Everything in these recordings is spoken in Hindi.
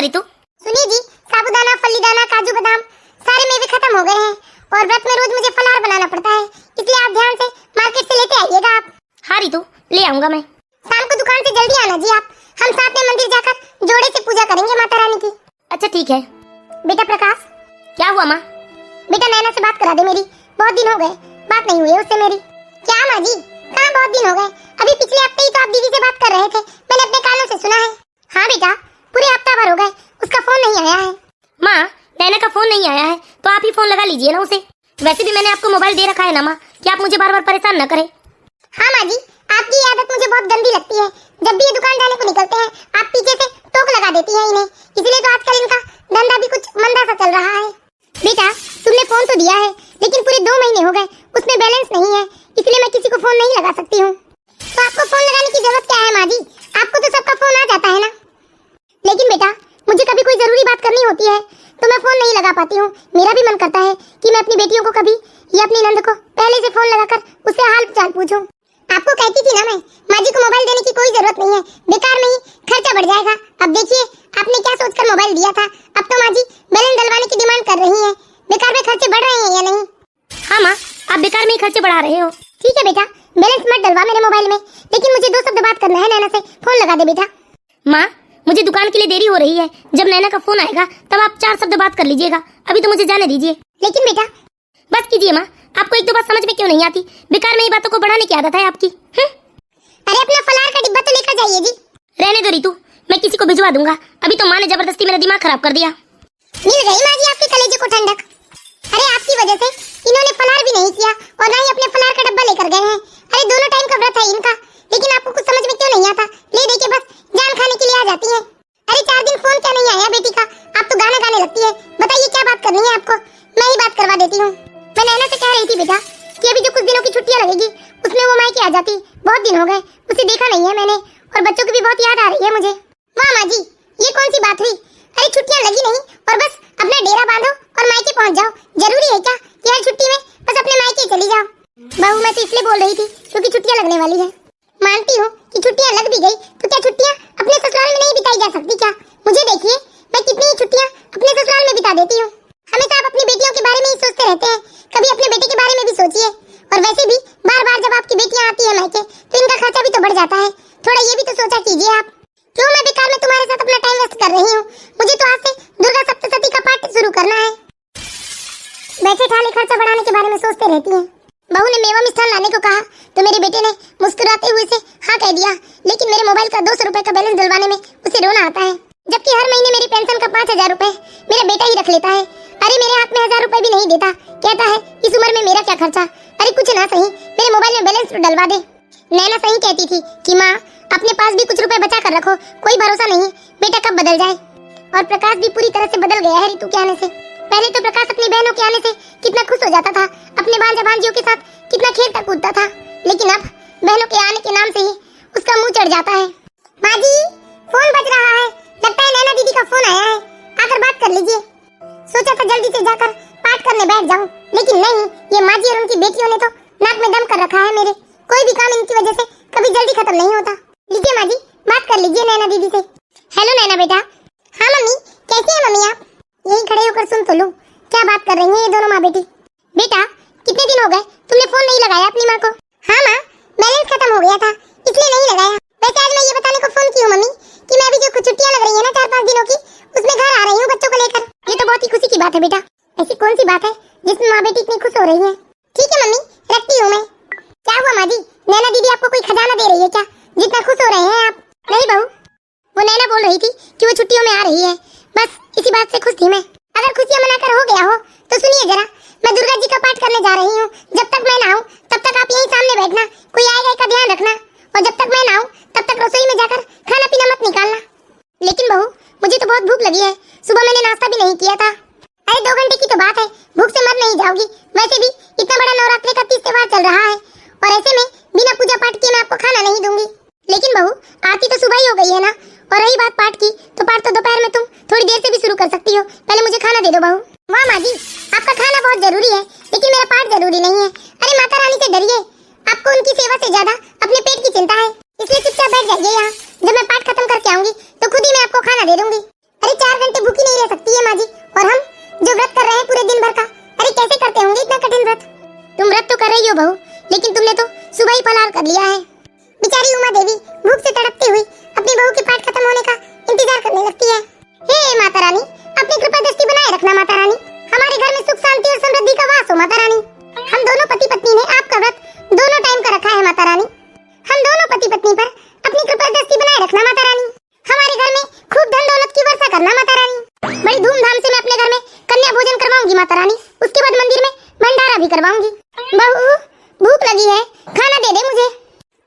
रितु? सुनिए जी, साबूदाना, फलीदाना, काजू बादाम सारे मेवे खत्म हो गए हैं और व्रत में रोज मुझे फलाहार बनाना पड़ता है, इसलिए आप ध्यान से मार्केट से लेते आइएगा आप। हाँ रितु, ले आऊंगा मैं। शाम को दुकान से जल्दी आना जी आप। हम साथ में मंदिर जाकर जोड़े से पूजा करेंगे माता रानी की। अच्छा ठीक है। बेटा प्रकाश, क्या हुआ माँ? बेटा नैना से बात करा दे मेरी, बहुत दिन हो गए बात नहीं हुई है उससे मेरी। क्या माँ जी, कहाँ बहुत दिन हो गए? अभी पिछले हफ्ते ही तो आप दीदी से बात कर रहे थे, मैंने अपने कानों से सुना है। हाँ बेटा, पूरे हफ्ता भर हो गए, उसका फोन नहीं आया है। माँ, नैना का फोन नहीं आया है तो आप ही फोन लगा लीजिए ना उसे। वैसे भी मैंने आपको मोबाइल दे रखा है ना माँ, कि आप मुझे बार बार परेशान न करें। हाँ माँ जी, आपकी ये आदत मुझे बहुत गंदी लगती है। जब भी ये दुकान जाने को निकलते हैं आप पीछे से टोक लगा देती है इन्हें, इसलिए तो आजकल इनका धंधा भी कुछ मंदा सा चल रहा है। बेटा तुमने फोन तो दिया है, लेकिन पूरे 2 महीने हो गए उसमें बैलेंस नहीं है, इसलिए मैं किसी को फोन नहीं लगा सकती हूँ। तो आपको फोन लगाने की जरूरत क्या है माँ जी? आपको तो सबका फोन आ जाता है ना। लेकिन बेटा मुझे कभी कोई जरूरी बात करनी होती है तो मैं फोन नहीं लगा पाती हूँ। मेरा भी मन करता है कि मैं अपनी बेटियों को कभी या अपनी नंद को पहले से फोन लगाकर उससे हाल चाल पूछूं। आपको कहती थी ना मैं, माँ जी को मोबाइल देने की कोई जरूरत नहीं है, बेकार में ही खर्चा बढ़ जाएगा। अब देखिए आपने क्या सोचकर मोबाइल दिया था, अब तो माँ जी बैलेंस डलवाने की डिमांड कर रही है। बेकार में खर्चे बढ़ रहे हैं या नहीं? हाँ माँ, आप बेकार में ही खर्चे बढ़ा रहे हो। ठीक है बेटा, बैलेंस मत डलवा मेरे मोबाइल में, लेकिन मुझे 2 शब्द बात करना है नैना से, फोन लगा दे बेटा। माँ, मुझे दुकान के लिए देरी हो रही है, जब नैना का फोन आएगा तब आप 4 शब्द बात कर लीजिएगा, अभी तो मुझे जाने दीजिए। लेकिन बेटा बस कीजिए माँ, आपको एक दो बात समझ में क्यों नहीं आती? बेकार में ही बातों को बढ़ाने की आदत है आपकी। अरे अपना फलाहार का डिब्बा तो लेकर जाइए जी। रहने दो रितु, मैं किसी को भिजवा दूंगा, अभी तो माँ ने जबरदस्ती मेरा दिमाग खराब कर दिया। मिल गई माँ जी आपके कलेजे को ठंडक। अरे आपकी वजह से इन्होंने फलाहार भी नहीं किया और ना ही अपने फलाहार का डब्बा लेकर गए हैं। अरे दोनों टाइम का व्रत है इनका, लेकिन आपको कुछ समझ में क्यों नहीं आता? ले दे के बस जान खाने के लिए आ जाती है। अरे 4 दिन फोन क्या नहीं आया बेटी का, आप तो गाना गाने लगती है। बताइए क्या बात करनी है आपको, मैं ही बात करवा देती हूँ। मैं नैना से कह रही थी बेटा कि अभी जो कुछ दिनों की छुट्टियां लगेगी उसमें वो मायके आ जाती। बहुत दिन हो गए उसे देखा नहीं है मैंने, और बच्चों की भी बहुत याद आ रही है मुझे। वाह माँ जी, ये कौन सी बात हुई? अरे छुट्टियां लगी नहीं और बस अपना डेरा बांधो और मायके पहुंच जाओ। जरूरी है क्या कि हर छुट्टी में बस अपने मायके चली जाओ? बहू मैं तो इसलिए बोल रही थी क्योंकि छुट्टियां लगने वाली है। मानती हूँ कि छुट्टियां लग भी गई तो क्या छुट्टियां अपने ससुराल में नहीं बिताई जा सकती क्या? मुझे देखिए, मैं कितनी ही छुट्टियां अपने ससुराल में बिता देती हूँ। हमेशा आप अपनी बेटियों के बारे में ही सोचते रहते हैं, कभी अपने बेटे के बारे में भी सोचिए। और वैसे भी बार बार जब आपकी बेटियां आती है मायके तो इनका खर्चा भी तो बढ़ जाता है, थोड़ा ये भी तो सोचा कीजिए आप। क्यों मैं बेकार में तुम्हारे साथ अपना टाइम वेस्ट कर रही हूँ? मुझे तो आज से दुर्गा सप्तशती का पाठ शुरू करना है। बैठे ठाले खर्चा बढ़ाने के बारे में सोचते रहती है। बहू ने मेवा मिष्ठान लाने को कहा तो मेरे बेटे ने मुस्कुराते हुए से हाँ कह दिया, लेकिन मेरे मोबाइल का 200 रुपए का बैलेंस डलवाने में उसे रोना आता है, जबकि हर महीने मेरी पेंशन का 5000 रुपए मेरा बेटा ही रख लेता है। अरे मेरे हाथ में 1000 रुपए भी नहीं देता, कहता है इस उम्र में मेरा क्या खर्चा। अरे कुछ ना सही मेरे मोबाइल में बैलेंस डलवा दे। नैना सही कहती थी कि माँ अपने पास भी कुछ रुपए बचा कर रखो, कोई भरोसा नहीं बेटा कब बदल जाए। और प्रकाश भी पूरी तरह से बदल गया है रितु के आने से। पहले तो प्रकाश अपनी बहनों के आने से कितना खुश हो जाता था, अपने भांजा भांजियों के साथ कितना खेलता कूदता था, लेकिन अब बहनों के आने के नाम से ही उसका मुंह चढ़ जाता है। माँ जी फोन बज रहा है, लगता है नैना दीदी का फोन आया है, आकर बात कर लीजिए। सोचा था जल्दी से जाकर पाठ करने बैठ जाऊं, लेकिन नहीं, ये माँ जी और उनकी बेटियों ने तो नाक में दम कर रखा है मेरे। कोई भी काम इनकी वजह से कभी जल्दी खत्म नहीं होता। लीजिए माँ जी बात कर लीजिए नैना दीदी से। हेलो नैना बेटा। हाँ मम्मी, कैसी है मम्मी आप? यहीं खड़े होकर सुन तो लो, क्या बात कर रही हैं ये दोनों माँ बेटी। बेटा कितने दिन हो गए तुमने फोन नहीं लगाया अपनी माँ को? हाँ माँ, बैलेंस खत्म हो गया था इसलिए नहीं लगाया। वैसे आज मैं ये बताने को फोन की हूँ मम्मी कि मैं अभी जो कुछ छुट्टियां लग रही है ना 4-5 दिनों की, उसमें घर आ रही हूँ बच्चों को लेकर। ये तो बहुत ही खुशी की बात है बेटा, ऐसी कौन सी बात है जिसमें माँ बेटी इतनी खुश हो रही है? ठीक है मम्मी, रखती हूँ मैं। क्या हुआ माँ जी, नैना दीदी आपको कोई खजाना दे रही है क्या, जितना खुश हो रहे हैं आप? नहीं बहू, वो नैना बोल रही थी कि वो छुट्टियों में आ रही है, बस इसी बात से खुश थी मैं। अगर खुशियाँ मनाकर हो गया हो तो सुनिए जरा, मैं दुर्गा जी का पाठ करने जा रही हूँ। जब तक मैं ना आऊँ तब तक आप यहीं सामने बैठना, कोई आएगा का ध्यान रखना, और जब तक मैं ना आऊँ तब तक रसोई में जाकर खाना पीना मत निकालना। लेकिन बहू मुझे तो बहुत भूख लगी है, सुबह मैंने नाश्ता भी नहीं किया था। अरे 2 घंटे की तो बात है, भूख से मर नहीं जाओगी। वैसे भी इतना बड़ा नवरात्रि का 30 त्योहार चल रहा है, और ऐसे में बिना पूजा पाठ किए मैं आपको खाना नहीं दूंगी। लेकिन बहू आरती तो सुबह ही हो गई है ना, और रही बात पाठ की तो पाठ तो दोपहर में तुम थोड़ी देर से भी शुरू कर सकती हो, पहले मुझे खाना दे दो बहू। वाह माँ जी, आपका खाना बहुत जरूरी है, लेकिन मेरा पाठ जरूरी नहीं है। अरे माता रानी से डरिए, आपको उनकी सेवा से ज्यादा अपने पेट की चिंता है, इसलिए चुपचाप बैठ जाइए यहाँ। जब मैं पाठ खत्म करके आऊंगी तो खुद ही मैं आपको खाना दे दूंगी। अरे अरे 4 घंटे भूखी नहीं रह सकती है माँ जी। और हम जो व्रत कर रहे हैं पूरे दिन भर का, अरे कैसे करते होंगे इतना कठिन व्रत। तुम व्रत तो कर रही हो बहू, लेकिन तुमने तो सुबह ही फलाहार कर लिया है। बेचारी उमा देवी भूख से तड़पती हुई अपनी बहू के पाठ खत्म होने का इंतजार करने लगती है। हे माता रानी, अपनी कृपा दृष्टि बनाए रखना माता रानी। हमारे घर में सुख शांति और समृद्धि का वास हो माता रानी। हम दोनों पति पत्नी ने आपका व्रत दोनों टाइम का रखा है माता रानी। हम दोनों पति पत्नी पर अपनी कृपा दृष्टि बनाए रखना माता रानी। हमारे घर में खूब धन दौलत की वर्षा करना माता रानी। बड़ी धूमधाम से मैं अपने घर में कन्या भोजन करवाऊंगी माता रानी। उसके बाद मंदिर में भंडारा भी करवाऊंगी। बहू भूख लगी है, खाना दे दे मुझे।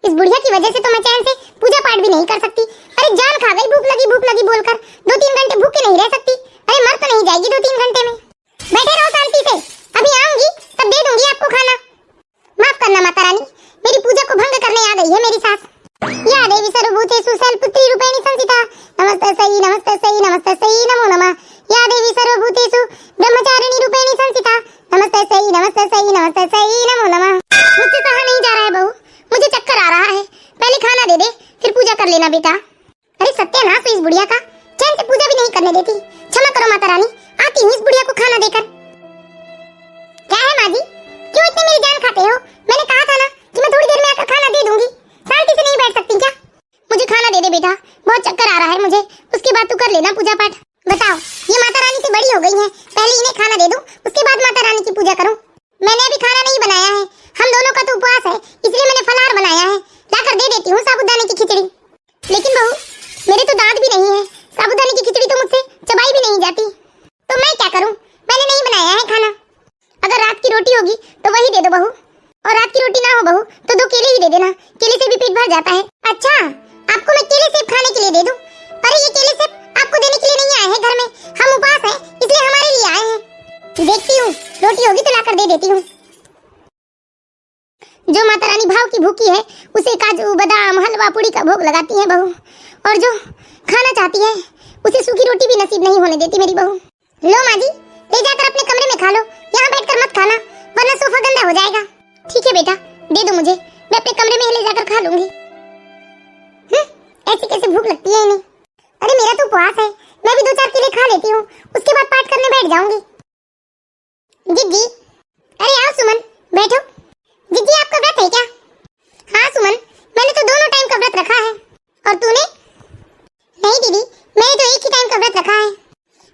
इस बुढ़िया की वजह से तो मैं चैन से पूजा पाठ भी नहीं कर सकती। अरे जान खा गई भूख लगी बोलकर। 2-3 घंटे भूखे नहीं रह सकती। अरे मर तो नहीं जाएगी 2-3 घंटे में। बैठे रहो शांति से, अभी आऊंगी तब दे दूंगी आपको खाना। माफ करना माता रानी, मेरी पूजा को भंग करने आ गई है मेरी सास। या देवी सर्वभूतेषु शैलपुत्री रूपेणी संस्थिता नमस्तस्यै नमस्तस्यै नमो नमः। या देवी सर्वभूतेषु ब्रह्मचारिणी रूपेणी संस्थिता नमस्तस्यै नमो नमः। मुझसे सहा नहीं जा रहा है बहू, मुझे चक्कर आ रहा है। पहले खाना दे दे, फिर पूजा कर लेना बेटा। अरे सत्यानाश इस बुढ़िया का, चैन से पूजा भी नहीं करने देती। क्षमा करो माता रानी, आती हूँ इस बुढ़िया को खाना देकर। क्या है माँ जी, क्यों इतनी मेरी जान खाते हो? मैंने कहा था ना कि मैं थोड़ी देर में आकर खाना दे दूंगी। शांति से नहीं बैठ सकती क्या? मुझे खाना दे दे बेटा, बहुत चक्कर आ रहा है मुझे। उसके बाद तू कर लेना पूजा पाठ। बताओ, ये माता रानी से बड़ी हो गई है, पहले इन्हें खाना दे दूं, उसके बाद माता रानी की पूजा करूं। मैंने अभी खाना नहीं बनाया है, हम दोनों का तो उपवास है, इसलिए मैंने फलाहार बनाया है। लाकर दे देती हूँ साबूदाने की खिचड़ी। लेकिन बहू, मेरे तो दांत भी नहीं है, साबूदाने की खिचड़ी तो मुझसे चबाई भी नहीं जाती। तो मैं क्या करूं? मैंने नहीं बनाया है खाना। अगर रात की रोटी होगी तो वही दे दो बहू, और रात की रोटी ना हो बहू तो 2 केले ही दे देना, केले से भी पेट भर जाता है। अच्छा, आपको मैं केले सेब खाने के लिए दे दूं? अरे ये केले सेब आपको देने के लिए नहीं आए हैं घर में, हम उपवास हैं इसलिए हमारे लिए आए हैं। देखती हूँ रोटी होगी तो लाकर दे देती हूँ। जो माता रानी भाव की भूखी है उसे काजू बादाम हलवा पूड़ी का भोग लगाती है बहू, और जो खाना चाहती है उसे सूखी रोटी भी नसीब नहीं होने देती मेरी बहू। लो माँ जी, ले जाकर अपने कमरे में खा लो, यहाँ बैठकर मत खाना वरना सोफा गंदा हो जाएगा। ठीक है बेटा, दे दो मुझे, मैं अपने कमरे में ले जाकर खा लूंगी। ऐसी कैसे भूख लगती है इन्हें? अरे मेरा तो उपवास है, मैं भी 2-4 केले खा लेती हूँ, उसके बाद पाठ करने बैठ जाऊंगी। जिज्जी, अरे आओ सुमन, बैठो। जिज्जी आपका व्रत है क्या? हाँ सुमन, मैंने तो दोनों टाइम का व्रत रखा है। और तूने? नहीं दीदी, मैंने तो एक ही टाइम का व्रत रखा है।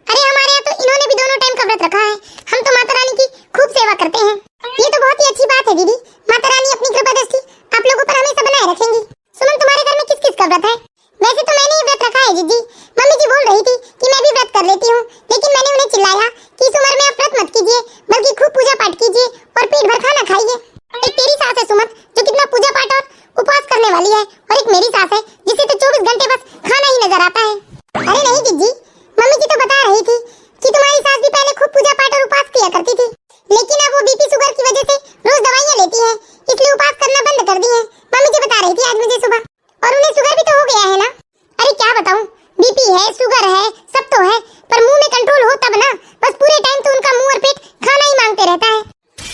अरे हमारे यहाँ तो इन्होंने भी दोनों टाइम का व्रत रखा है। हम तो माता रानी की खूब सेवा करते हैं। ये तो बहुत ही अच्छी बात है दीदी, माता रानी अपनी कृपा दृष्टि आप लोगों पर हमेशा बनाए रखेंगी। सुमन, तुम्हारे घर में किस किस का व्रत है? वैसे तो मैंने ही व्रत रखा है जिज्जी। मम्मी जी बोल रही थी कि मैं भी व्रत कर लेती हूँ, लेकिन मैंने उन्हें चिल्लाया कि इस उम्र में आप व्रत मत कीजिए, बल्कि खूब पूजा पाठ कीजिए और पेट भर खाना खाइए। एक तेरी सास है सुमन, जो कितना पूजा पाठ और उपवास करने वाली है, और एक मेरी सास है जिसे तो 24 घंटे बस खाना ही नजर आता है। अरे नहीं जिज्जी, मम्मी जी तो बता रही थी कि तुम्हारी सास भी पहले खूब पूजा पाठ और उपवास किया करती थी, लेकिन अब वो बीपी शुगर की वजह से रोज दवाइयाँ लेती है, इसलिए उपवास करना बंद कर दी है। मम्मी जी बता रही थी आज मुझे सुबह, और उन्हें शुगर भी तो हो गया है ना। अरे क्या बताऊं, बीपी है, शुगर है, सब तो है, पर मुंह में कंट्रोल हो तब ना। बस पूरे टाइम तो उनका मुंह और पेट खाना ही मांगते रहता है।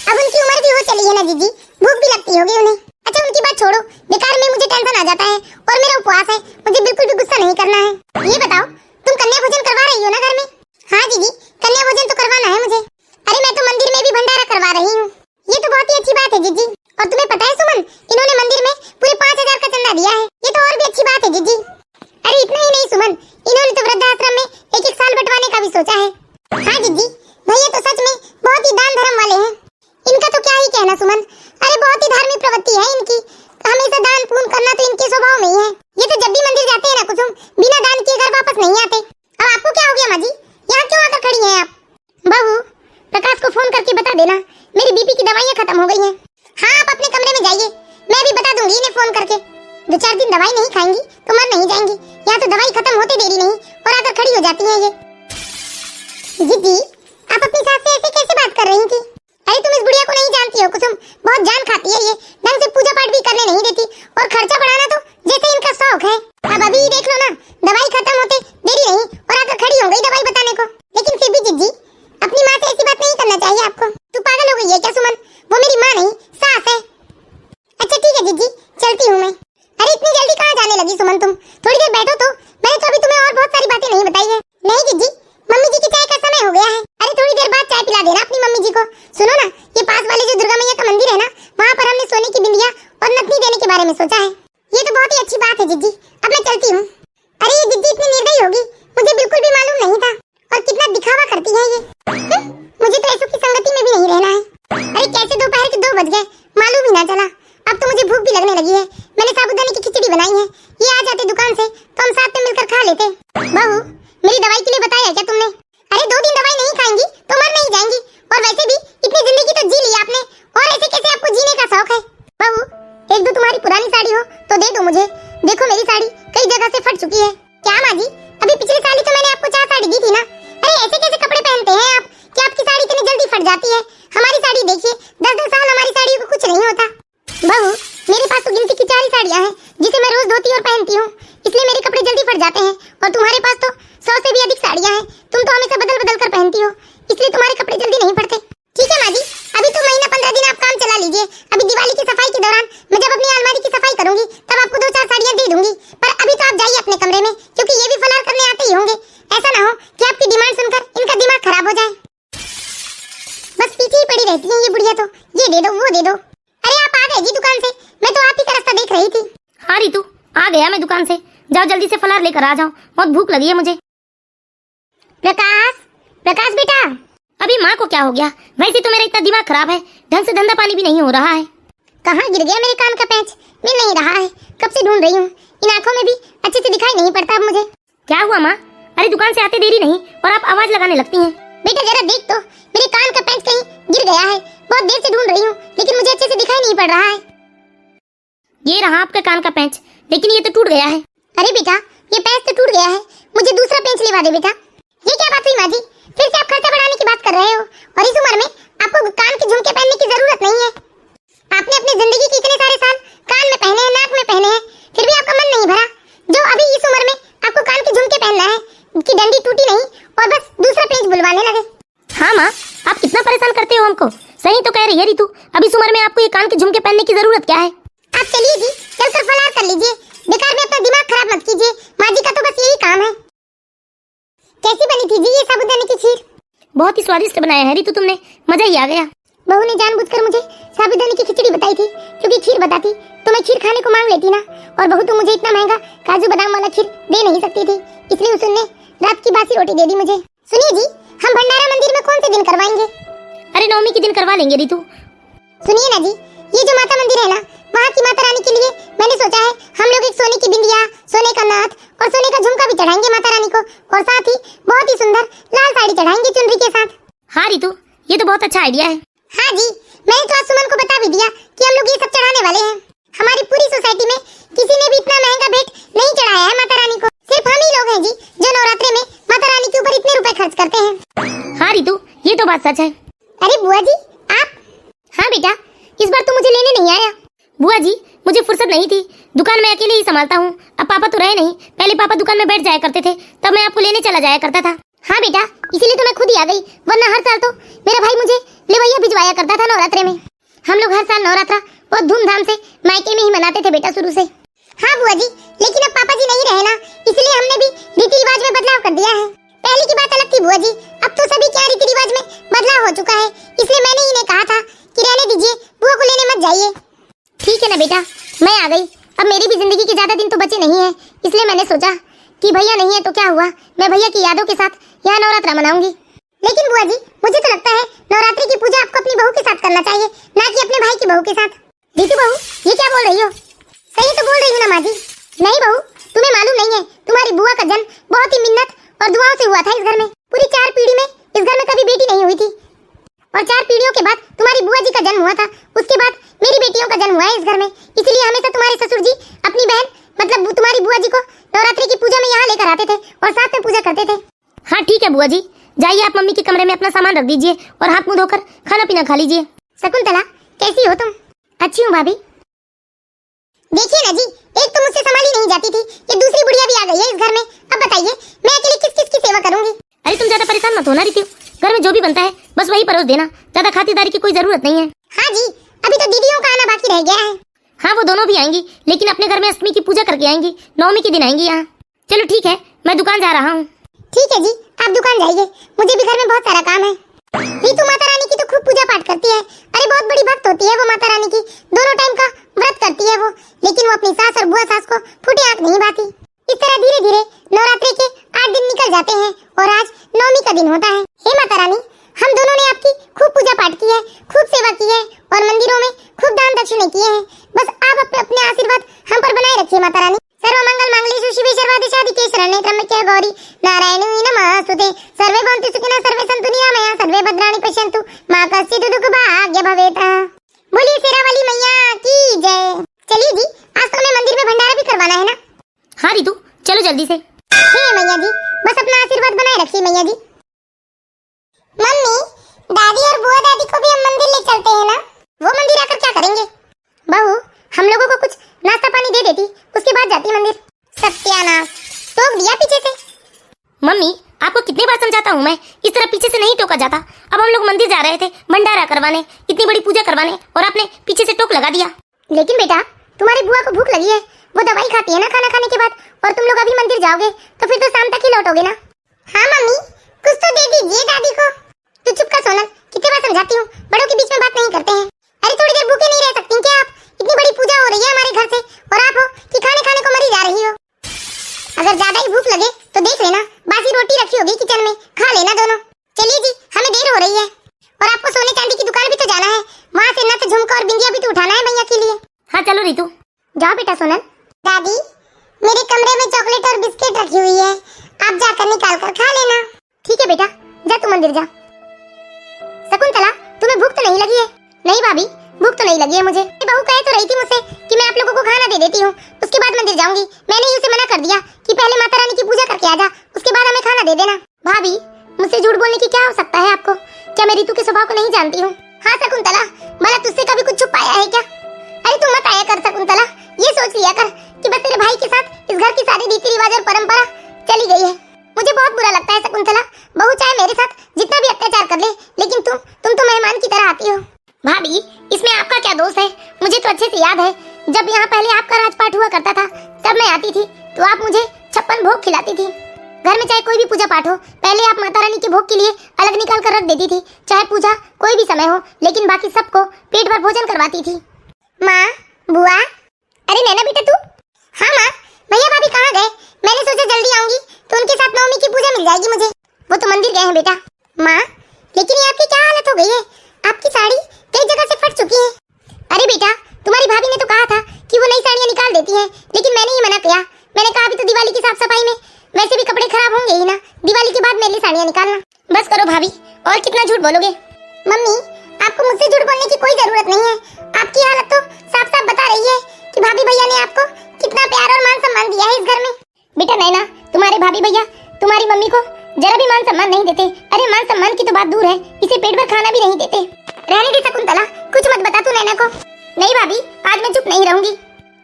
अब उनकी उम्र भी हो चली है ना जीजी, भूख भी लगती होगी उन्हें। अच्छा उनकी बात छोड़ो, बेकार में मुझे टेंशन आ जाता है, और मेरा उपवास है, मुझे बिल्कुल भी गुस्सा नहीं करना है। ये बताओ, तुम कन्या भोजन करवा रही हो ना घर में? हाँ जीजी, कन्या भोजन तो करवाना है मुझे। अरे मैं तो मंदिर में भी भंडारा करवा रही हूँ। ये तो बहुत ही अच्छी बात है जीजी। और तुम्हें पता है सुमन, इन्होंने मंदिर में पूरे 5000 का चंदा दिया है, ये तो और भी अच्छी बात है जीजी। अरे इतना ही नहीं सुमन, इन्होंने तो वृद्धाश्रम में 1-1 साल बंटवाने का भी सोचा है। हाँ जीजी, भैया तो सच में बहुत ही दान धर्म वाले हैं। इनका तो क्या ही कहना सुमन, अरे बहुत ही धार्मिक प्रवृत्ति है इनकी, हमेशा दान पुण्य करना तो इनके स्वभाव में ही है। ये तो जब भी मंदिर जाते हैं ना कुसुम, बिना दान किए घर वापस नहीं आते। अब आपको क्या हो गया माँ जी, यहाँ क्यों आकर खड़ी हैं आप? बहू, प्रकाश को फोन करके बता देना मेरी बीपी की दवाइयाँ खत्म हो गई हैं। हाँ आप अपने कमरे में जाइए, मैं भी बता दूंगी इन्हें फोन करके। 2-4 दिन दवाई नहीं खाएंगी तो मर नहीं जाएंगी। यहाँ तो दवाई खत्म होते देरी नहीं और आकर खड़ी हो जाती है ये। जिज्जी, आप अपनी सास से ऐसे कैसे बात कर रही थी? अरे तुम इस बुढ़िया को नहीं जानती हो कुसुम, बहुत जान खाती है ये, ढंग से पूजा पाठ भी करने नहीं देती, और खर्चा बढ़ाना तो जैसे इनका शौक है। अब अभी देख लो ना, दवाई खत्म होते देरी नहीं और आकर खड़ी हो गई दवाई बताने को। लेकिन फिर भी जिज्जी, अपनी माँ से ऐसी बात नहीं करना चाहिए आपको। तू पागल हो गई है क्या सुमन? वो मेरी माँ नहीं सास है। अच्छा ठीक है जिज्जी, चलती हूँ मैं। अरे इतनी जल्दी कहाँ जाने लगी सुमन तुम? थोड़ी देर बैठो तो, मैंने तो अभी तुम्हें और बहुत सारी बातें नहीं बताई है। नहीं लेते। बहू, मेरी दवाई के लिए बताया क्या तुमने? अरे 2 दिन दवाई नहीं खाएंगी तो मर नहीं जाएंगी, और वैसे भी इतनी जिंदगी तो जी ली आपने, और ऐसे कैसे आपको जीने का शौक है? बहू, एक दो तुम्हारी पुरानी साड़ी हो तो दे दो मुझे। देखो मेरी साड़ी कई जगह से फट चुकी है। क्या माँ जी, अभी पिछले साल ही तो मैंने आपको 4 साड़ी दी थी ना। अरे ऐसे कैसे कपड़े पहनते हैं आप कि आपकी साड़ी इतनी जल्दी फट जाती है? हमारी साड़ी देखिए, 10-10 साल हमारी साड़ियों को कुछ नहीं होता। बहू, मेरे पास तो गिनती की 4 ही साड़ियाँ हैं जिसे मैं रोज धोती और पहनती हूँ, इसलिए मेरे कपड़े जल्दी फट जाते हैं। और तुम्हारे पास तो 100 से भी अधिक साड़ियाँ हैं, तुम तो हमेशा बदल बदल कर पहनती हो, इसलिए तुम्हारे कपड़े जल्दी नहीं फटते। ठीक है माँ जी, अभी तो महीना 15 दिन आप काम चला लीजिए। अभी दिवाली की सफाई के दौरान मैं जब अपनी अलमारी की सफाई करूंगी तब आपको 2-4 साड़ियाँ दे दूंगी, पर अभी तो आप जाइए अपने कमरे में, क्योंकि ये भी फलार करने आते ही होंगे। ऐसा ना हो कि आपकी डिमांड सुनकर इनका दिमाग खराब हो जाए। बस पीछे ही पड़ी रहती है ये बुढ़िया, तो ये दे दो वो दे दो। अरे आप आ गए जी दुकान से, मैं तो आप ही का रास्ता देख रही थी। हाँ रितु, आ गया मैं दुकान से। जाओ जल्दी से फलार लेकर आ जाओ, बहुत भूख लगी है मुझे। प्रकाश, प्रकाश बेटा। अभी माँ को क्या हो गया? वैसे तो मेरा इतना दिमाग खराब है, ढंग से धंधा पानी भी नहीं हो रहा है। कहाँ गिर गया मेरे कान का पैंच? मिल नहीं रहा है, कब से ढूंढ रही हूँ। इन आंखों में भी अच्छे से दिखाई नहीं पड़ता अब मुझे। क्या हुआ माँ? अरे दुकान से आते देरी नहीं और आप आवाज लगाने लगती हैं। बेटा जरा देख तो, मेरे कान का पैंच कहीं गिर गया है। बहुत देर से ढूंढ रही हूँ लेकिन मुझे अच्छे से दिखाई नहीं पड़ रहा है। ये रहा आपका कान का पैंच, लेकिन ये तो टूट गया है। अरे बेटा, ये पैंच तो टूट गया है, मुझे दूसरा पैंच लेवा दे बेटा। ये क्या बात हुई माँ जी? फिर से आप खर्चा बढ़ाने की बात कर रहे हो, और इस उम्र में आपको कान के झुमके पहनने की जरूरत नहीं है। आपने अपनी जिंदगी के इतने सारे साल कान में पहने हैं, नाक में पहने हैं, फिर भी आपका मन नहीं भरा। जो अभी इस उम्र में आपको कान के झुमके पहनना है कि डंडी टूटी नहीं और बस दूसरा पेंच बुलवाने लगे। हाँ माँ, आप कितना परेशान करते हो हमको। सही तो कह रही है रितु, अब इस उम्र में आपको ये कान के झुमके पहनने की जरूरत क्या है? आप चलिए जी, चलकर फलार कर लीजिए, बेकार में अपना दिमाग खराब मत कीजिए। माँ जी का तो बस यही काम है। कैसी बनी थी जी ये साबूदाने की खीर? बहुत ही स्वादिष्ट बनाया है रितु तुमने, मजा ही आ गया। बहू ने जानबूझकर मुझे साबूदाने की खिचड़ी बताई थी, क्योंकि खीर बताती तो मैं खीर खाने को मांग लेती ना। और बहू तो मुझे इतना महंगा काजू बादाम वाला खीर दे नहीं सकती थी, इसलिए उसने रात की बासी रोटी दे दी मुझे। सुनिए जी, हम भंडारा मंदिर में कौन से दिन करवाएंगे? अरे नवमी के दिन करवा लेंगे रितु। सुनिए ना जी, ये जो माता मंदिर है ना, वहाँ की माता रानी के लिए मैंने सोचा है हम लोग एक सोने की बिंदिया, सोने का नाथ और सोने का झुमका भी चढ़ाएंगे माता रानी को, और साथ ही बहुत ही सुंदर लाल साड़ी चढ़ाएंगे चुनरी के साथ। हाँ रितु, ये तो बहुत अच्छा आइडिया है। हाँ जी, मैंने तो आज सुमन को बता भी दिया कि हम लोग ये सब चढ़ाने वाले हैं। हमारी पूरी सोसाइटी में किसी ने भी इतना महंगा भेंट नहीं चढ़ाया है माता रानी को। सिर्फ हम ही लोग हैं जी जो नवरात्रे में माता रानी के ऊपर इतने रुपए खर्च करते हैं। हाँ रितु, ये तो बात सच है। अरे बुआ जी आप? हाँ बेटा, इस बार तो मुझे लेने नहीं आया। बुआ जी, मुझे फुर्सत नहीं थी, दुकान में अकेले ही संभालता हूँ। अब पापा तो रहे नहीं, पहले पापा दुकान में बैठ जाया करते थे, तब मैं आपको लेने चला जाया करता था। हाँ बेटा, इसीलिए तो मैं खुद ही आ गई, वरना हर साल तो मेरा भाई मुझे लेवैया भिजवाया करता था नवरात्रे में। हम लोग हर साल नवरात्रा बहुत धूमधाम से मायके में ही मनाते थे बेटा शुरू से। हाँ बुआ जी, लेकिन अब पापा जी नहीं रहे ना, इसलिए हमने भी रीति रिवाज में बदलाव कर दिया है। पहले की बात अलग थी बुआ जी, अब तो सभी क्या रीति रिवाज में बदलाव हो चुका है, इसलिए मैंने इन्हें कहा था कि रहने दीजिए, बुआ को लेने मत जाइए। ठीक है ना बेटा, मैं आ गई। अब मेरी भी जिंदगी के ज्यादा दिन तो बचे नहीं है, इसलिए मैंने सोचा कि भैया नहीं है तो क्या हुआ, मैं भैया की यादों के साथ यहाँ नवरात्रा मनाऊंगी। लेकिन बुआ जी, मुझे तो लगता है नवरात्रि की पूजा आपको अपनी बहू के साथ करना चाहिए, ना कि अपने भाई की बहू के साथ। दीदी बहू, ये क्या बोल रही हो? सही तो बोल रही हूँ ना माँ जी। नहीं बहू, तुम्हें मालूम नहीं है, तुम्हारी बुआ का जन्म बहुत ही मिन्नत और दुआओं से हुआ था इस घर में। पूरी 4 पीढ़ी में इस घर में कभी बेटी नहीं हुई थी, और 4 पीढ़ियों के बाद तुम्हारी बुआ जी का जन्म हुआ था, उसके बाद मेरी बेटियों का जन्म हुआ है इस घर में। इसलिए हमेशा तुम्हारे ससुर जी अपनी बहन मतलब तुम्हारी बुआ जी को नवरात्रि की पूजा में यहाँ लेकर आते थे और साथ में पूजा करते थे। हाँ ठीक है बुआ जी, जाइए आप मम्मी के कमरे में अपना सामान रख दीजिए और हाथ मुंह धोकर खाना पीना खा लीजिए। शकुंतला, कैसी हो तुम? अच्छी हूँ भाभी। देखिए ना जी, एक तो मुझसे संभाली नहीं जाती थी, ये दूसरी बुढ़िया भी आ गई है इस घर में। अब बताइए मैं अकेले किस किस की सेवा करूंगी? अरे तुम ज्यादा परेशान मत होना रितु, घर में जो भी बनता है बस वही परोस देना, ज्यादा खातिरदारी की कोई जरूरत नहीं है। हाँ जी, अभी तो दीदियों का आना बाकी रह गया है। हाँ वो दोनों भी आएंगी, लेकिन अपने घर में अष्टमी की पूजा करके आएंगी, नवमी के दिन आएंगी यहाँ। चलो ठीक है, मैं दुकान जा रहा हूँ। ठीक है जी, आप दुकान जाइए, मुझे भी घर में बहुत सारा काम है। रीतु माता रानी की तो खूब पूजा पाठ करती है, अरे बहुत बड़ी भक्त होती है वो माता रानी की, दोनों टाइम का व्रत करती है वो, लेकिन वो अपनी सास और बुआ सास को फूटे आंख नहीं भाती। इस तरह धीरे धीरे नवरात्रि के 8 दिन निकल जाते हैं और आज नवमी का दिन होता है। हे माता रानी, हम दोनों ने आपकी खूब पूजा पाठ की है, खूब सेवा की है और मंदिरों में खूब दान दक्षिणे किए हैं। बस आप अपने आशीर्वाद हम पर बनाए रखिए माता रानी। सर्वमंगल मांगल्ये शिवे सर्वार्थ साधिके शरण्ये त्र्यंबके नारायणाख्य गौरी नारायणी नमस्तुते सर्वे भवन्तु सुखिनः सर्वे सन्तु निरामया सर्वे भद्राणि पश्यन्तु मा कश्चित् दुःख भाग्य भवेत्। बोलिए शेरा वाली मैया की जय। चलिए जी, आज तो हमें मंदिर में भंडारा भी करवाना है ना। हाँ रितु, चलो जल्दी से। हे मैया जी, बस अपना आशीर्वाद बनाए रखिए मैया जी। मम्मी, दादी और बुआ दादी को भी हम मंदिर ले चलते हैं ना। वो मंदिर आकर क्या करेंगे? बहू, हम लोगों को कुछ नाश्ता पानी दे देती, उसके बाद जाती मंदिर। सत्यानाश, टोक दिया पीछे से। मम्मी, आपको कितनी बार समझाता हूँ मैं, इस तरह पीछे से नहीं टोका जाता। अब हम लोग मंदिर जा रहे थे भंडारा करवाने, इतनी बड़ी पूजा करवाने, और आपने पीछे से टोक लगा दिया। लेकिन बेटा, तुम्हारी बुआ को भूख लगी है, वो दवाई खाती है ना खाना खाने के बाद, और तुम लोग अभी मंदिर जाओगे तो फिर तो शाम तक ही लौटोगे ना। हाँ मम्मी, कुछ तो दे दीजिए दादी को। तू चुप कर सोनल, कितने बार समझाती हूँ, बड़ों के बीच में बात नहीं करते हैं। अरे थोड़ी देर भूखे नहीं रह सकती क्या आप? इतनी बड़ी पूजा हो रही है हमारे घर से, और आप हो कि खाने खाने को मरी जा रही हो। अगर ज्यादा ही भूख लगे तो देख लेना, बासी रोटी रखी होगी किचन में, खा लेना दोनों। चलिए जी, हमें देर हो रही है, और आपको सोने चांदी की दुकान भी तो जाना है, वहाँ से नथ झुमका और बिंदिया भी तो उठाना है भैया के लिए। हाँ चलो रितु, जाओ बेटा सोनल। दादी, मेरे कमरे में चॉकलेट और बिस्किट रखी हुई है, आप जाकर निकाल कर खा लेना। ठीक है बेटा, जा तू मंदिर जा। शकुंतला, तुम्हें भूख तो नहीं लगी है? नहीं भाभी, भूख तो नहीं लगी है मुझे। बहू कह तो रही थी मुझसे कि मैं आप लोगों को खाना दे देती हूँ, उसके बाद मंदिर जाऊंगी। मैंने ही उसे मना कर दिया कि पहले माता रानी की पूजा करके आ जा, उसके बाद हमें खाना दे देना। भाभी, मुझसे झूठ बोलने की क्या आवश्यकता है आपको? क्या मैं रितु के स्वभाव को नहीं जानती हूँ? हाँ शकुंतला, भला तुझसे कभी कुछ छुपाया है क्या? अरे तुम मत आया कर शकुंतला, ये सोच लिया कर कि बस तेरे भाई के साथ इस घर की सारी रीति रिवाज और परंपरा चली गई है। मुझे बहुत बुरा लगता है शकुंतला, बहू चाहे मेरे साथ जितना भी अत्याचार कर ले, लेकिन तुम तो मेहमान की तरह आती हो। भाभी, इसमें आपका क्या दोष है? मुझे तो अच्छे से याद है, जब यहाँ पहले आपका राजपाट हुआ करता था, तब मैं आती थी तो आप मुझे 56 भोग खिलाती थी। घर में चाहे कोई भी पूजा पाठ हो, पहले आप माता रानी के भोग के लिए अलग निकाल कर रख देती थी, चाहे पूजा कोई भी समय हो, लेकिन बाकी सबको पेट भर भोजन करवाती थी। माँ, बुआ, अरे नैना बेटा तू? हाँ माँ, भैया भाभी कहाँ गए? मैंने सोचा जल्दी आऊंगी तो उनके साथ नवमी की पूजा मिल जाएगी मुझे। वो तो मंदिर गए हैं बेटा। माँ, लेकिन ये आपकी क्या हालत हो गई है? आपकी साड़ी कई जगह से फट चुकी है। अरे बेटा, तुम्हारी भाभी ने तो कहा था कि वो नई साड़ियाँ निकाल देती हैं, लेकिन मैंने ही मना किया। मैंने कहा अभी तो दिवाली की साफ सफाई में वैसे भी कपड़े खराब होंगे ही ना, दिवाली के बाद मेरे लिए साड़ियाँ निकालना। बस करो भाभी, और कितना झूठ बोलोगे? मम्मी, आपको मुझसे झूठ बोलने की कोई जरूरत नहीं है। आपकी हालत तो साफ साफ बता रही है कि भाभी भैया ने आपको कितना प्यार और मान सम्मान दिया है इस घर में। बेटा नैना, तुम्हारे भाभी भैया तुम्हारी मम्मी को जरा भी मान सम्मान नहीं देते। अरे मान सम्मान की तो बात दूर है, इसे पेट भर खाना भी नहीं देते। रहने दे शकुंतला, कुछ मत बता तू नैना को। नहीं भाभी, आज मैं चुप नहीं रहूंगी।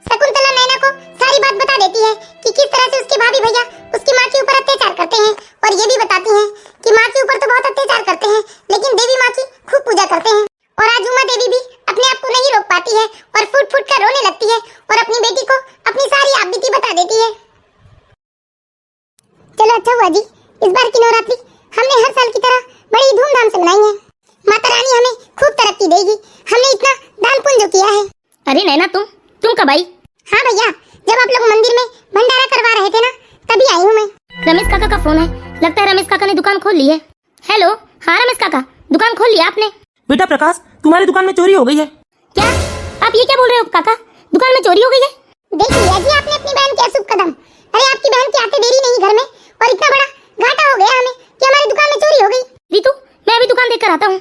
शकुंतला नैना को सारी बात बता देती है कि किस तरह से उसके भाभी भैया उसकी माँ के ऊपर अत्याचार करते हैं, और ये भी बताती हैं कि माँ के ऊपर तो बहुत अत्याचार करते हैं, लेकिन देवी माँ की खूब पूजा करते हैं। और आज उमा देवी भी अपने आप को नहीं रोक पाती है और फुट फुट कर रोने लगती है, और अपनी बेटी को अपनी सारी आपबीती बता देती है। चलो अच्छा हुआ जी, इस बार की नवरात्रि हमने हर साल की तरह बड़ी धूमधाम से मनाई है। माता रानी हमें खूब तरक्की देगी, हमने इतना दान पुण्य किया है। अरे नैना, तुम कब आई? हाँ भैया, जब आप लोग मंदिर में भंडारा करवा रहे थे ना, तभी आई हूँ मैं। रमेश काका का फोन है, लगता है रमेश काका ने दुकान खोल ली है। हेलो, हाँ रमेश काका, दुकान खोल लिया आपने? बेटा प्रकाश, तुम्हारी दुकान में चोरी हो गई है। क्या? आप ये क्या बोल रहे हो काका? दुकान में चोरी हो गई है? देख लिया जी आपने अपनी बहन के अशुभ कदम। अरे आपकी बहन के आते देरी नहीं घर में, और इतना बड़ा घाटा हो गया हमें कि हमारी दुकान में चोरी हो गई। रितु, मैं अभी दुकान देख कर आता हूँ।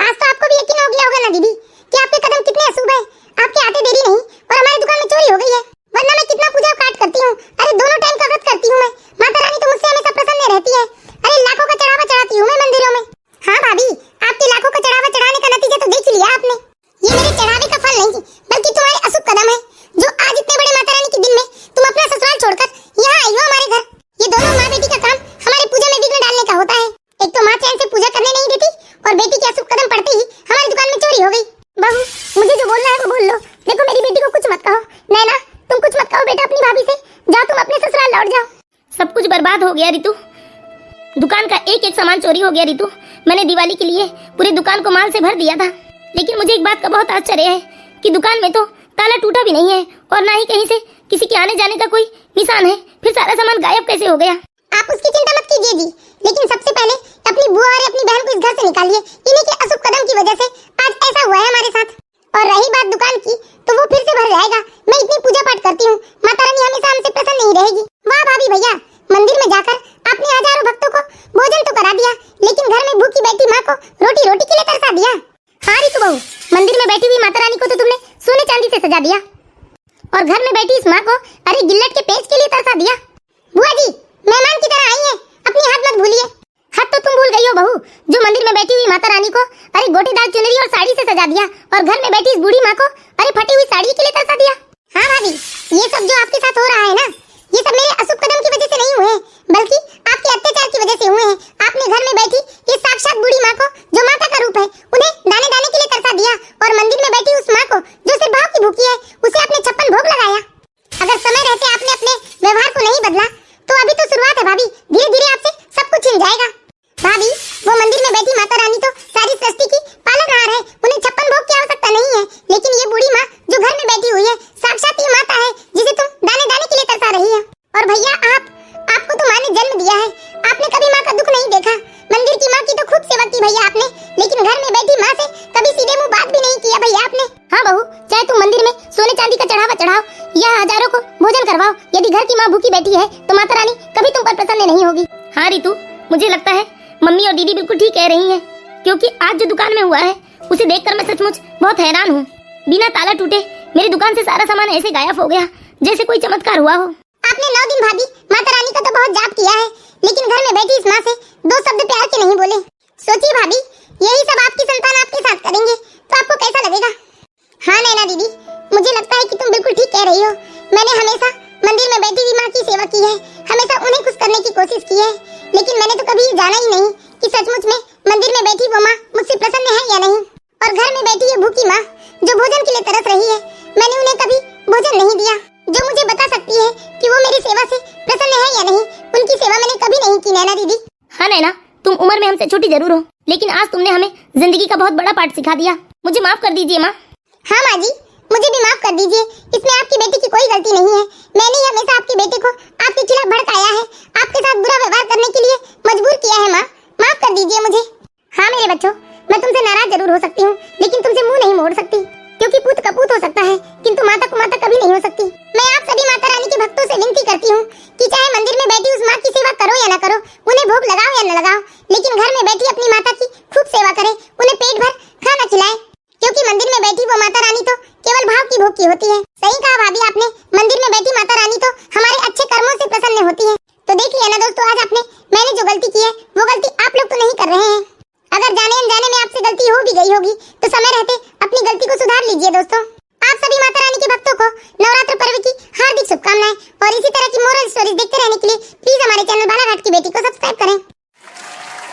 आज तो आपको भी यकीन हो गया होगा ना दीदी कि आपके कदम कितने अशुभ है। आपके आते देरी नहीं और हमारी दुकान में चोरी हो गई है, वरना मैं कितना पूजा पाठ करती हूँ। अरे दोनों टाइम का व्रत करती हूँ मैं, माता रानी तो मुझसे हमेशा प्रसन्न रहती है। अरे लाखों का चढ़ावा चढ़ाती हूँ मैं मंदिरों में। हाँ भाभी, आपके लाखों का चढ़ावा चढ़ाने का नतीजा तो देख लिया आपने। ये मेरे चढ़ावे का फल नहीं, बल्कि तुम्हारे अशुभ कदम है, जो आज इतने बड़े माता रानी के दिन में तुम अपना ससुराल छोड़कर यहाँ आई हो हमारे घर। ये दोनों माँ बेटी का काम हमारी पूजा में विघ्न डालने का होता है। एक तो माँ चैन से पूजा करने नहीं देती, और बेटी के अशुभ कदम पड़ते ही हमारी दुकान में चोरी हो गई। बहू, मुझे जो बोलना है वो बोल लो। देखो मेरी बेटी को कुछ मत कहो। नैना, तुम कुछ मत कहो बेटा अपनी भाभी से, जाओ तुम अपने ससुराल लौट जाओ। सब कुछ बर्बाद हो गया रितु, दुकान का एक एक सामान चोरी हो गया रितु। मैंने दिवाली के लिए पूरी दुकान को माल से भर दिया था, लेकिन मुझे एक बात का बहुत आश्चर्य है कि दुकान में तो ताला टूटा भी नहीं है, और ना ही कहीं से किसी के आने जाने का कोई निशान है। फिर सारा सामान गायब कैसे हो गया? आप उसकी चिंता मत कीजिए जी, लेकिन सबसे पहले अपनी बुआ और अपनी बहन को इस घर से निकालिए। इन्हीं के अशुभ कदम की वजह से आज ऐसा हुआ है हमारे साथ। और रही बात दुकान की, तो तो वो फिर से भर जाएगा। मैं इतनी पूजा पाठ करती हूँ, माता रानी हमेशा हमसे प्रसन्न नहीं रहेगी। वाह भाभी भैया, मंदिर में जाकर आपने हजारों भक्तों को भोजन तो करा दिया, लेकिन घर में भूखी बैठी माँ को रोटी रोटी के लिए तरसा दिया। हाँ रितु बहू, मंदिर में बैठी हुई माता रानी को तो तुमने सोने चांदी से सजा दिया, और घर में बैठी इस माँ को अरे गिल्लट के पेज के लिए तरसा दिया। बुआ जी मेहमान की तरह आई हैं, अपनी हाथ मत भूलिए। हाथ तो तुम भूल गई हो बहू, जो मंदिर में बैठी हुई माता रानी को अरे गोटेदार चुनरी और साड़ी से सजा दिया, और घर में बैठी इस बूढ़ी माँ को अरे फटी हुई साड़ी के लिए तरसा दिया। हाँ भाभी, ये सब जो आपके साथ हो रहा है ना, ये सब मेरे अशुभ कदम की वजह से नहीं हुए हैं, बल्कि आपके अत्याचार की वजह से हुए हैं। आपने घर में बैठी ये साक्षात बूढ़ी माँ को, जो माता का रूप है, उन्हें दाने दाने के लिए तरसा दिया, और मंदिर में बैठी उस माँ को जो सिर्फ भाव की भूखी है, उसे आपने 56 भोग लगाया। अगर समय रहते आपने अपने व्यवहार को नहीं बदला तो अभी तो शुरुआत है भाभी, धीरे धीरे आपसे सब कुछ छिन जाएगा। भाभी, वो मंदिर में बैठी माता रानी तो सारी सृष्टि की पालनहार है, उन्हें 56 भोग की आवश्यकता नहीं है, लेकिन ये बूढ़ी माँ जो घर में बैठी हुई है, साक्षात ये माता है जिसे तुम दाने दाने के लिए तरसा रही है। और भैया आपको तो माँ ने जन्म दिया है, आपने कभी माँ का दुख नहीं देखा। मंदिर की माँ की तो खूब सेवा की भैया आपने, लेकिन घर में बैठी माँ से कभी सीधे मुंह बात भी नहीं किया भैया आपने। हाँ बहू, चाहे तुम मंदिर में सोने चांदी का चढ़ावा चढ़ाओ या हजारों को भोजन करवाओ, यदि घर की माँ भूखी बैठी है तो माता रानी कभी तुम पर प्रसन्न नहीं होगी। हाँ रितु, मुझे लगता है मम्मी और दीदी बिल्कुल ठीक कह रही हैं, क्योंकि आज जो दुकान में हुआ है उसे देखकर मैं सचमुच बहुत हैरान हूँ। बिना ताला टूटे मेरी दुकान से सारा सामान ऐसे गायब हो गया जैसे कोई चमत्कार हुआ हो। आपने 9 दिन भाभी माता रानी का तो बहुत जाप किया है, लेकिन घर में बैठी इस माँ से 2 शब्द प्यार के नहीं बोले। सोचिए भाभी, यही सब आपकी संतान आपके साथ करेंगे तो आपको कैसा लगेगा? हाँ नैना दीदी, मुझे लगता है कि तुम बिल्कुल ठीक कह रही हो। मैंने हमेशा मंदिर में बैठी हुई माँ की सेवा की है, हमेशा उन्हें खुश करने की कोशिश की है, लेकिन मैंने तो कभी जाना ही नहीं कि सचमुच में मंदिर में बैठी वो माँ मुझसे प्रसन्न है या नहीं। और घर में बैठी ये भूखी माँ जो भोजन के लिए तरस रही है, मैंने उन्हें कभी भोजन नहीं दिया। जो मुझे बता सकती है कि वो मेरी सेवा से प्रसन्न है या नहीं, उनकी सेवा मैंने कभी नहीं की नैना दीदी। हाँ नैना, तुम उम्र में हमसे छोटी जरूर हो, लेकिन आज तुमने हमें जिंदगी का बहुत बड़ा पाठ सिखा दिया। मुझे माफ कर दीजिए माँ। हाँ माँ जी, मुझे भी माफ कर दीजिए, इसमें आपकी बेटी की कोई गलती नहीं है। मैंने ही हमेशा आपके बेटे को आपके खिलाफ भड़काया है, आपके साथ बुरा व्यवहार करने के लिए मजबूर किया है। माँ, माफ कर दीजिए मुझे। हाँ मेरे बच्चों, मैं तुमसे नाराज जरूर हो सकती हूँ, लेकिन तुमसे मुंह नहीं मोड़ सकती, क्योंकि पुत कपूत हो सकता है किंतु माता को माता कभी नहीं हो सकती। मैं आप सभी माता रानी के भक्तों से विनती करती हूँ कि चाहे मंदिर में बैठी उस माँ की सेवा करो या न करो, उन्हें भोग लगाओ या न लगाओ, लेकिन घर में बैठी अपनी माता की खूब सेवा करें, उन्हें पेट भर खाना खिलाएं, क्योंकि मंदिर में बैठी वो माता रानी तो केवल भाव की भूखी होती है। सही कहा भाभी आपने, मंदिर में बैठी माता रानी तो हमारे अच्छे कर्मों से प्रसन्न होती है। तो देख लिया ना दोस्तों, आज मैंने जो गलती की है वो गलती आप लोग तो नहीं कर रहे हैं। अगर जाने अनजाने में आपसे गलती हो भी गई होगी तो समय रहते अपनी गलती को सुधार लीजिए दोस्तों। आप सभी माता रानी के भक्तों को नवरात्र पर्व की हार्दिक शुभकामनाएं, और इसी तरह की मोरल स्टोरीज देखते रहने के लिए प्लीज हमारे चैनल बालाघाट की बेटी को